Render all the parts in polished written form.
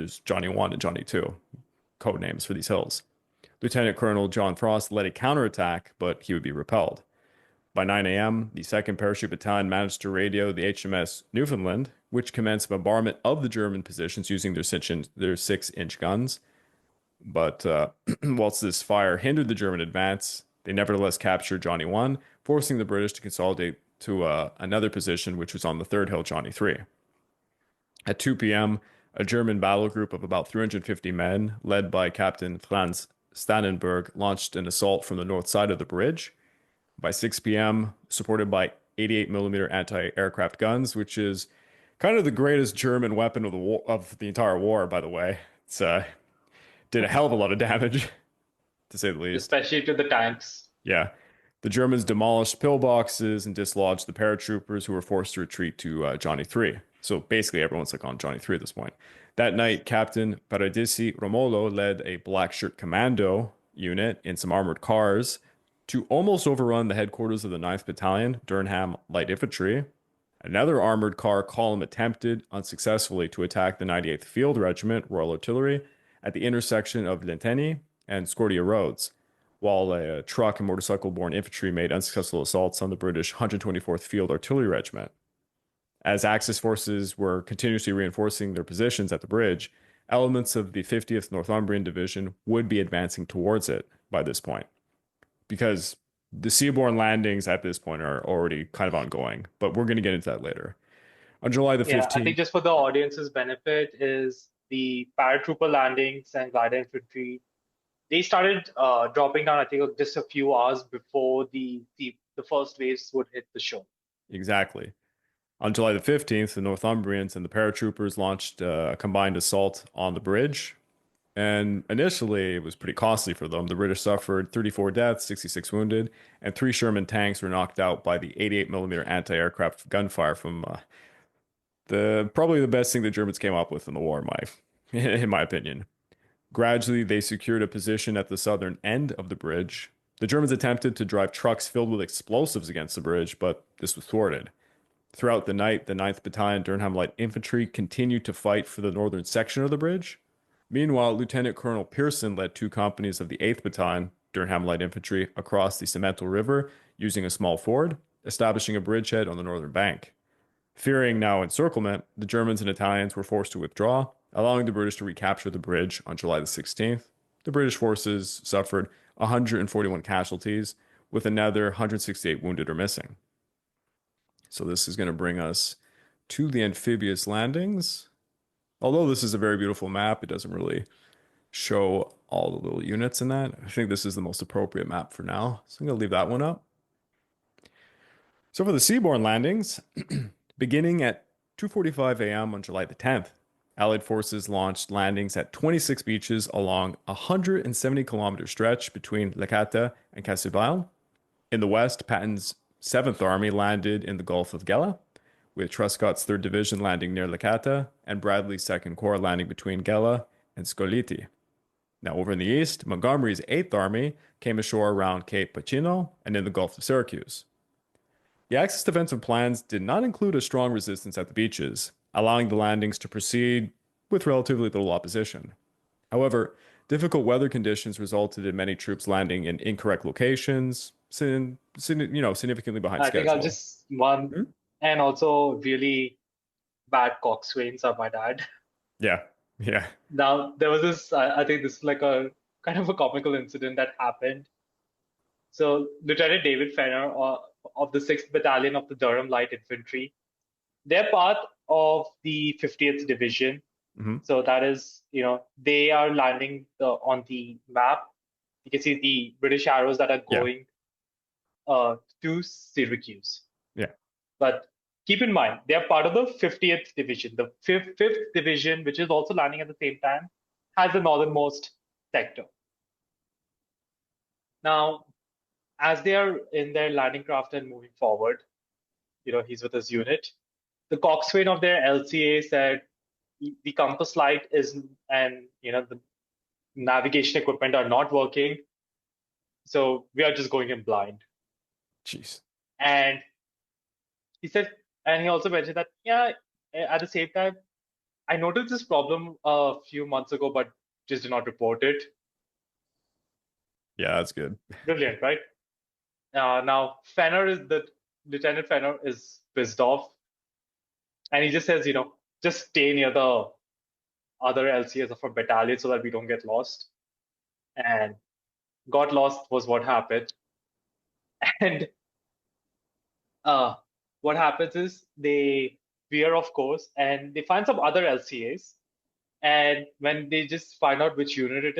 There's Johnny 1 and Johnny 2, code names for these hills. Lieutenant Colonel John Frost led a counterattack, but he would be repelled. By 9 a.m., the 2nd Parachute Battalion managed to radio the HMS Newfoundland, which commenced bombardment of the German positions using their 6-inch guns. But whilst this fire hindered the German advance, they nevertheless captured Johnny 1, forcing the British to consolidate to another position, which was on the 3rd hill, Johnny 3. At 2 p.m., a German battle group of about 350 men, led by Captain Franz Stannenberg, launched an assault from the north side of the bridge. By 6 p.m., supported by 88mm anti-aircraft guns, which is kind of the greatest German weapon of the war, of the entire war, by the way. It's did a hell of a lot of damage, to say the least. Especially to the tanks. Yeah. The Germans demolished pillboxes and dislodged the paratroopers who were forced to retreat to Johnny 3. So basically everyone's like on Johnny 3 at this point. That night, Captain Paradisi Romolo led a black shirt commando unit in some armored cars to almost overrun the headquarters of the 9th Battalion, Durham Light Infantry. Another armored car column attempted unsuccessfully to attack the 98th Field Regiment, Royal Artillery, at the intersection of Lenteni and Scordia Roads, while a truck and motorcycle-borne infantry made unsuccessful assaults on the British 124th Field Artillery Regiment. As Axis forces were continuously reinforcing their positions at the bridge, elements of the 50th Northumbrian Division would be advancing towards it by this point, because the seaborne landings at this point are already kind of ongoing, but we're going to get into that later. On July the 15th... I think just for the audience's benefit is the paratrooper landings and glider infantry, they started dropping down, I think, just a few hours before the first waves would hit the shore. Exactly. On July the 15th, the Northumbrians and the paratroopers launched a combined assault on the bridge. And initially, it was pretty costly for them. The British suffered 34 deaths, 66 wounded, and 3 Sherman tanks were knocked out by the 88mm anti-aircraft gunfire from probably the best thing the Germans came up with in the war, in my opinion. Gradually, they secured a position at the southern end of the bridge. The Germans attempted to drive trucks filled with explosives against the bridge, but this was thwarted. Throughout the night, the 9th Battalion Durham Light Infantry continued to fight for the northern section of the bridge. Meanwhile, Lieutenant Colonel Pearson led 2 companies of the 8th Battalion Durham Light Infantry across the Simeto River using a small ford, establishing a bridgehead on the northern bank. Fearing now encirclement, the Germans and Italians were forced to withdraw, allowing the British to recapture the bridge on July the 16th. The British forces suffered 141 casualties, with another 168 wounded or missing. So this is going to bring us to the amphibious landings. Although this is a very beautiful map, it doesn't really show all the little units in that. I think this is the most appropriate map for now, so I'm going to leave that one up. So for the seaborne landings, beginning at 2:45 a.m. on July the 10th, Allied forces launched landings at 26 beaches along a 170-kilometer stretch between Lecata and Cassibile. In the west, Patton's 7th Army landed in the Gulf of Gela, with Truscott's 3rd Division landing near Lecata and Bradley's 2nd Corps landing between Gela and Scoliti. Now over in the east, Montgomery's 8th Army came ashore around Cape Pacino and in the Gulf of Syracuse. The Axis defensive plans did not include a strong resistance at the beaches, allowing the landings to proceed with relatively little opposition. However, difficult weather conditions resulted in many troops landing in incorrect locations, significantly behind schedule. I think I'll just and also really bad coxswains, I might add. Yeah. Now there was this. I think this is like a kind of a comical incident that happened. So Lieutenant David Fenner of the 6th Battalion of the Durham Light Infantry, they're part of the 50th Division. Mm-hmm. So that is, they are landing on the map. You can see the British arrows that are going to Syracuse. Yeah. But keep in mind, they are part of the 50th Division. The 5th Division, which is also landing at the same time, has the northernmost sector. Now, as they are in their landing craft and moving forward, he's with his unit. The coxswain of their LCA said the compass light and the navigation equipment are not working, so we are just going in blind. Jeez. And he said, and he also mentioned that at the same time, I noticed this problem a few months ago, but just did not report it. Yeah, that's good. Brilliant, right? Now Fenner is the Lieutenant Fenner is pissed off, and he just says, just stay near the other LCS of our battalion so that we don't get lost. And got lost was what happened. And uh, what happens is they veer off course and they find some other LCAs. And when they just find out which unit it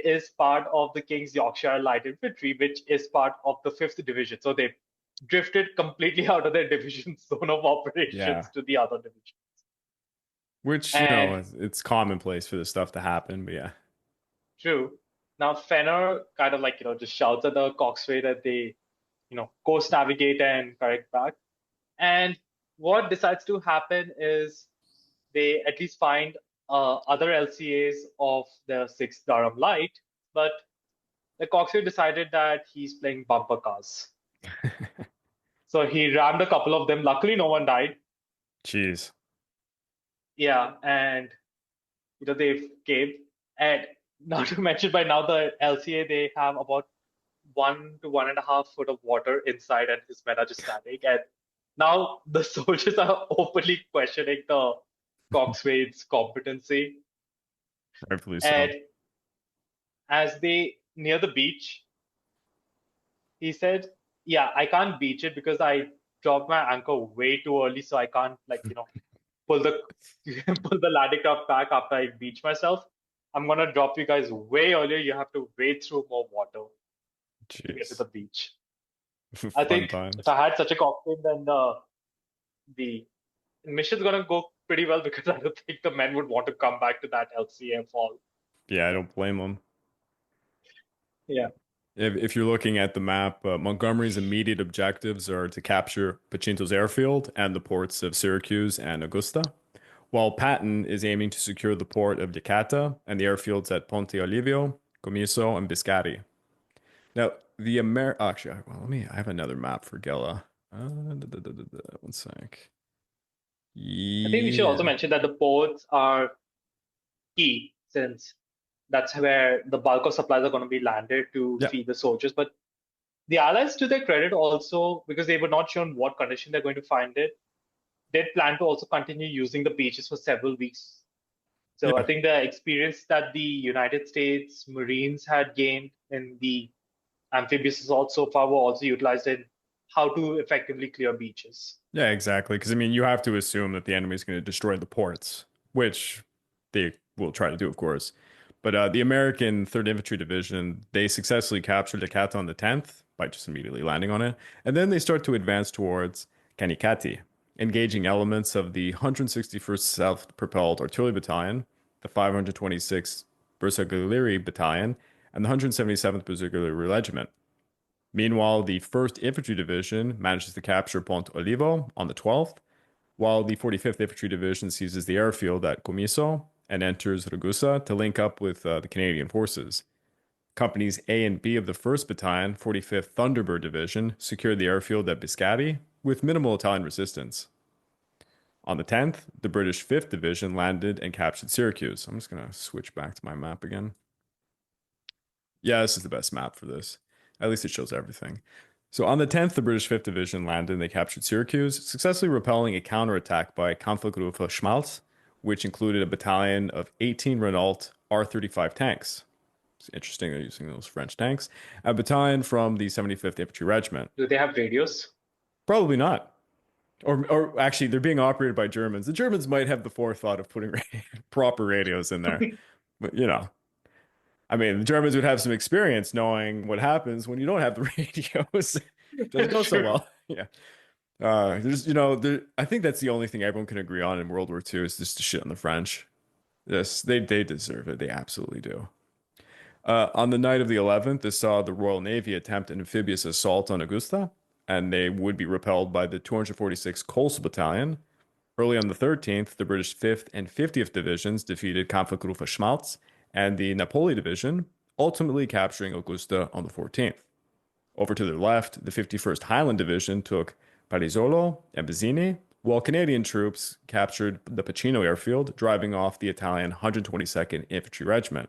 is part of the King's Yorkshire Light Infantry, which is part of the 5th Division. So they drifted completely out of their division zone of Yeah. operations to the other division. Which, And it's commonplace for this stuff to happen, but yeah. true. Now Fenner kind of just shouts at the coxswain that they, course navigate and correct back. And what decides to happen is they at least find other LCAs of the 6th Durham Light, but the coxswain decided that he's playing bumper cars. So he rammed a couple of them. Luckily, no one died. Jeez. Yeah, and they caved. And not to mention, by now the LCA they have about 1 to 1.5 foot of water inside, and his men are just standing. And now the soldiers are openly questioning the coxswain's competency. Rightfully And so. as they near the beach, he said, "Yeah, I can't beach it because I dropped my anchor way too early, so I can't pull the pull the landing craft back after I beach myself. I'm gonna drop you guys way earlier. You have to wade through more water to get to the Jeez. beach." I Fun think if times. I had such a cocktail, then the mission's gonna go pretty well because I don't think the men would want to come back to that LCM fall. Yeah, I don't blame them. Yeah. If you're looking at the map, Montgomery's immediate objectives are to capture Pacinto's airfield and the ports of Syracuse and Augusta, while Patton is aiming to secure the port of Licata and the airfields at Ponte Olivio, Comiso, and Biscari. Now, actually, well, I have another map for Gela. One sec. I think we should also Yeah. mention that the ports are key since that's where the bulk of supplies are going to be landed to Yeah. feed the soldiers. But the Allies, to their credit, also, because they were not sure in what condition they're going to find it, they plan to also continue using the beaches for several weeks. So I Yeah. think the experience that the United States Marines had gained in the amphibious assault so far were also utilized in how to effectively clear beaches. Yeah, exactly. Because I mean, you have to assume that the enemy is going to destroy the ports, which they will try to do, of course. But the American 3rd Infantry Division, they successfully captured Licata on the 10th by just immediately landing on it. And then they start to advance towards Canicati, engaging elements of the 161st Self-Propelled Artillery Battalion, the 526th Bersaglieri Battalion, and the 177th Bersaglieri Regiment. Meanwhile, the 1st Infantry Division manages to capture Ponte Olivo on the 12th, while the 45th Infantry Division seizes the airfield at Comiso and enters Ragusa to link up with the Canadian forces. Companies A and B of the 1st Battalion, 45th Thunderbird Division, secured the airfield at Biscari with minimal Italian resistance. On the 10th, the British 5th Division landed and captured Syracuse. I'm just going to switch back to my map again. Yeah, this is the best map for this. At least it shows everything. So on the 10th, the British 5th Division landed and they captured Syracuse, successfully repelling a counterattack by Kampfgruppe Schmalz, which included a battalion of 18 Renault R-35 tanks. It's interesting they're using those French tanks. A battalion from the 75th Infantry Regiment. Do they have radios? Probably not. Or actually, they're being operated by Germans. The Germans might have the forethought of putting proper radios in there. But, I mean, the Germans would have some experience knowing what happens when you don't have the radios. Doesn't go so True. well. Yeah. I think that's the only thing everyone can agree on in World War II is just to shit on the French. Yes, they deserve it. They absolutely do. On the night of the 11th, they saw the Royal Navy attempt an amphibious assault on Augusta, and they would be repelled by the 246th Coastal Battalion. Early on the 13th, the British 5th and 50th Divisions defeated Kampfgruppe Schmalz and the Napoli Division, ultimately capturing Augusta on the 14th. Over to their left, the 51st Highland Division took Parizzolo and Bazzini, while Canadian troops captured the Pacino airfield, driving off the Italian 122nd Infantry Regiment.